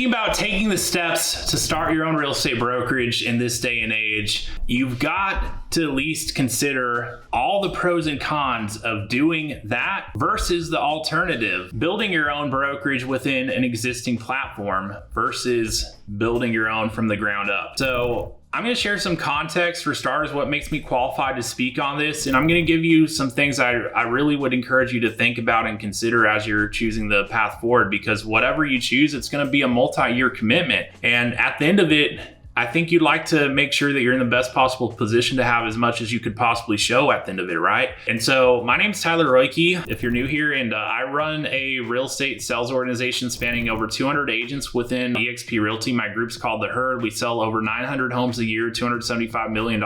about taking the steps to start your own real estate brokerage in this day and age, you've got to at least consider all the pros and cons of doing that versus the alternative, building your own brokerage within an existing platform versus building your own from the ground up. So I'm going to share some context for starters, what makes me qualified to speak on this. And I'm going to give you some things I really would encourage you to think about and consider as you're choosing the path forward, because whatever you choose, it's going to be a multi-year commitment. And at the end of it, I think you'd like to make sure that you're in the best possible position to have as much as you could possibly show at the end of it, right? And so my name's Tyler Roicki, if you're new here, and I run a real estate sales organization spanning over 200 agents within eXp Realty. My group's called The Herd. We sell over 900 homes a year, $275 million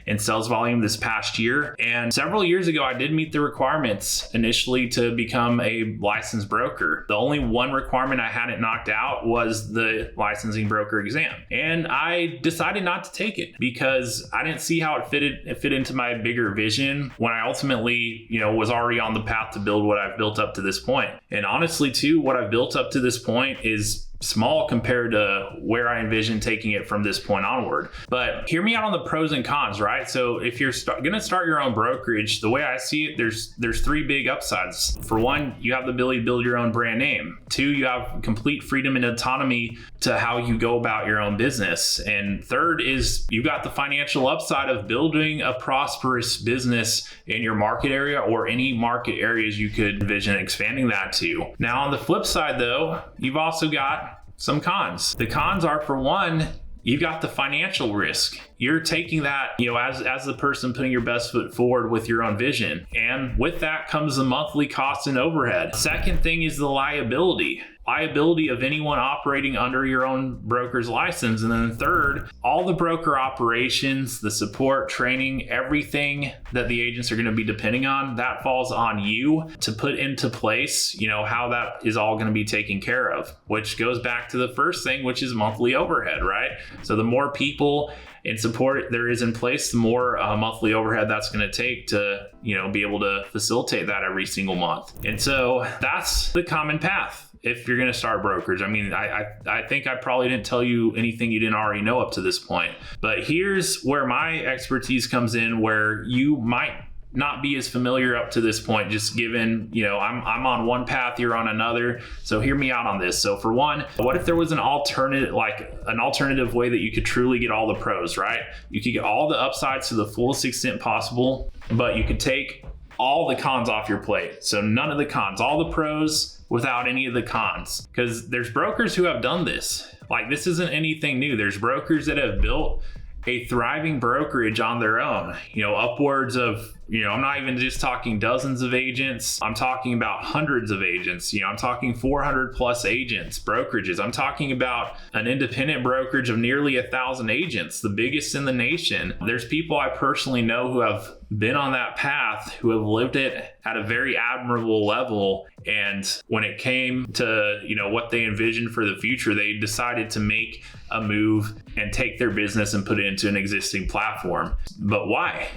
in sales volume this past year. And several years ago, I did meet the requirements initially to become a licensed broker. The only one requirement I hadn't knocked out was the licensing broker exam. And I decided not to take it because I didn't see how it fit into my bigger vision when I ultimately, was already on the path to build what I've built up to this point. And honestly, too, what I've built up to this point is small compared to where I envision taking it from this point onward. But hear me out on the pros and cons, right? So if you're going to start your own brokerage, the way I see it, there's three big upsides. For one, you have the ability to build your own brand name. Two, you have complete freedom and autonomy to how you go about your own business. And third is you got the financial upside of building a prosperous business in your market area or any market areas you could envision expanding that to. Now, on the flip side, though, you've also got some cons. The cons are, for one, you've got the financial risk. You're taking that, as the person putting your best foot forward with your own vision. And with that comes the monthly cost and overhead. Second thing is the liability of anyone operating under your own broker's license. And then third, all the broker operations, the support, training, everything that the agents are going to be depending on, that falls on you to put into place, how that is all going to be taken care of, which goes back to the first thing, which is monthly overhead, right? So the more people and support there is in place, the more monthly overhead that's going to take to, be able to facilitate that every single month. And so that's the common path if you're going to start brokerage. I mean, I think I probably didn't tell you anything you didn't already know up to this point. But here's where my expertise comes in, where you might not be as familiar up to this point, just given, I'm on one path, you're on another. So hear me out on this. So for one, what if there was an alternative way that you could truly get all the pros, right? You could get all the upsides to the fullest extent possible, but you could take all the cons off your plate. So none of the cons, all the pros without any of the cons. Because there's brokers who have done this. Like, this isn't anything new. There's brokers that have built a thriving brokerage on their own, upwards of, I'm not even just talking dozens of agents. I'm talking about hundreds of agents. I'm talking 400 plus agents, brokerages. I'm talking about an independent brokerage of nearly 1,000 agents, the biggest in the nation. There's people I personally know who have been on that path, who have lived it at a very admirable level. And when it came to, what they envisioned for the future, they decided to make a move and take their business and put it into an existing platform. But why?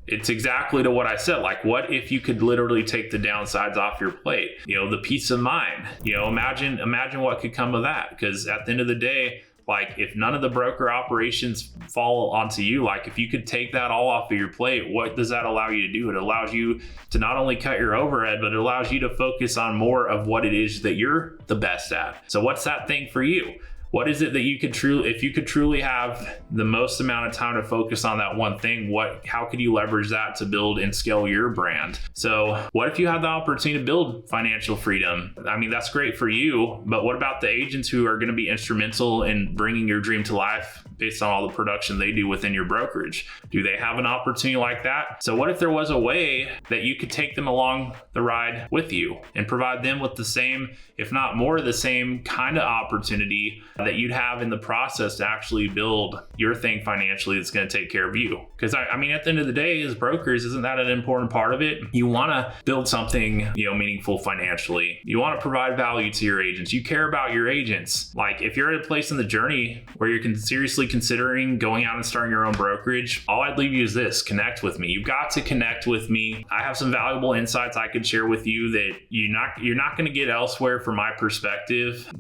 It's exactly to what I said. Like, what if you could literally take the downsides off your plate? The peace of mind. Imagine what could come of that. Because at the end of the day, like, if none of the broker operations fall onto you, like, if you could take that all off of your plate, what does that allow you to do? It allows you to not only cut your overhead, but it allows you to focus on more of what it is that you're the best at. So what's that thing for you? What is it that you could if you could truly have the most amount of time to focus on that one thing, how could you leverage that to build and scale your brand? So what if you had the opportunity to build financial freedom? I mean, that's great for you, but what about the agents who are going to be instrumental in bringing your dream to life based on all the production they do within your brokerage? Do they have an opportunity like that? So what if there was a way that you could take them along the ride with you and provide them with the same, if not more, the same kind of opportunity that you'd have in the process to actually build your thing financially that's going to take care of you. Because I mean, at the end of the day, as brokers, isn't that an important part of it? You want to build something, meaningful financially. You want to provide value to your agents. You care about your agents. Like if you're at a place in the journey where you're seriously considering going out and starting your own brokerage, all I'd leave you is this: connect with me. You've got to connect with me. I have some valuable insights I could share with you that you're not going to get elsewhere from my perspective,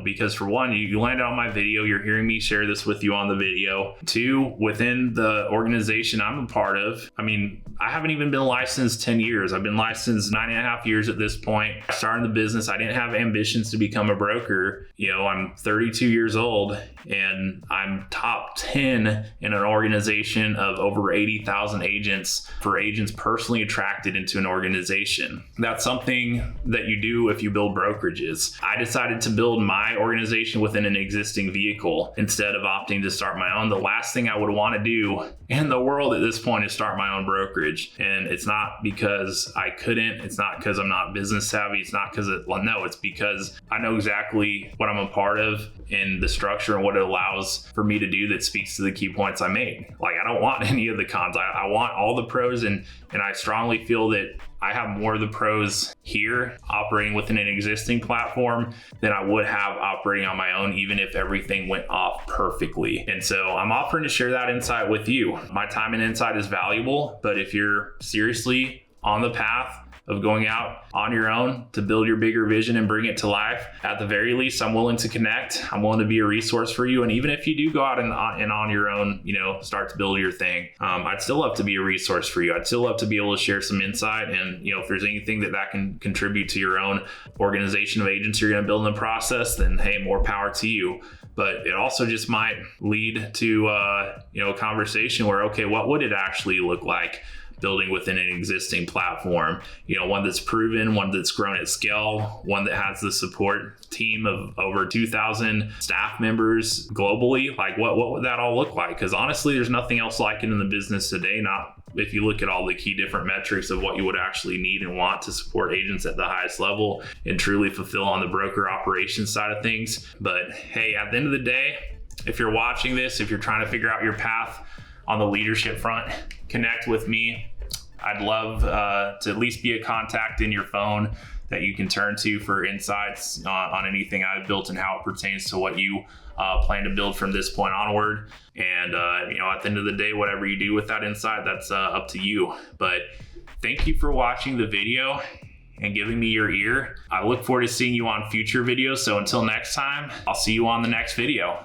because for one, you landed on my video, you're hearing me share this with you on the video. Two, within the organization I'm a part of, I mean, I haven't even been licensed 10 years. I've been licensed 9.5 years at this point. I started the business. I didn't have ambitions to become a broker. I'm 32 years old and I'm top 10 in an organization of over 80,000 agents for agents personally attracted into an organization. That's something that you do if you build brokerages. I decided to build my organization within an existing vehicle instead of opting to start my own. The last thing I would want to do in the world at this point is start my own brokerage. And it's not because I couldn't. It's not because I'm not business savvy. It's not because it's because I know exactly what I'm a part of and the structure and what it allows for me to do that speaks to the key points I made. Like, I don't want any of the cons. I want all the pros, and I strongly feel that I have more of the pros here operating within an existing platform than I would have operating on my own, even if everything went off perfectly. And so I'm offering to share that insight with you. My time and insight is valuable, but if you're seriously on the path of going out on your own to build your bigger vision and bring it to life, at the very least, I'm willing to connect. I'm willing to be a resource for you. And even if you do go out and on your own, start to build your thing, I'd still love to be a resource for you. I'd still love to be able to share some insight. And, if there's anything that can contribute to your own organization of agents you're going to build in the process, then hey, more power to you. But it also just might lead to, a conversation where, okay, what would it actually look like building within an existing platform, one that's proven, one that's grown at scale, one that has the support team of over 2,000 staff members globally. Like what would that all look like? Because honestly, there's nothing else like it in the business today. Not if you look at all the key different metrics of what you would actually need and want to support agents at the highest level and truly fulfill on the broker operations side of things. But hey, at the end of the day, if you're watching this, if you're trying to figure out your path on the leadership front, connect with me. I'd love to at least be a contact in your phone that you can turn to for insights on anything I've built and how it pertains to what you plan to build from this point onward. And, at the end of the day, whatever you do with that insight, that's up to you. But thank you for watching the video and giving me your ear. I look forward to seeing you on future videos. So until next time, I'll see you on the next video.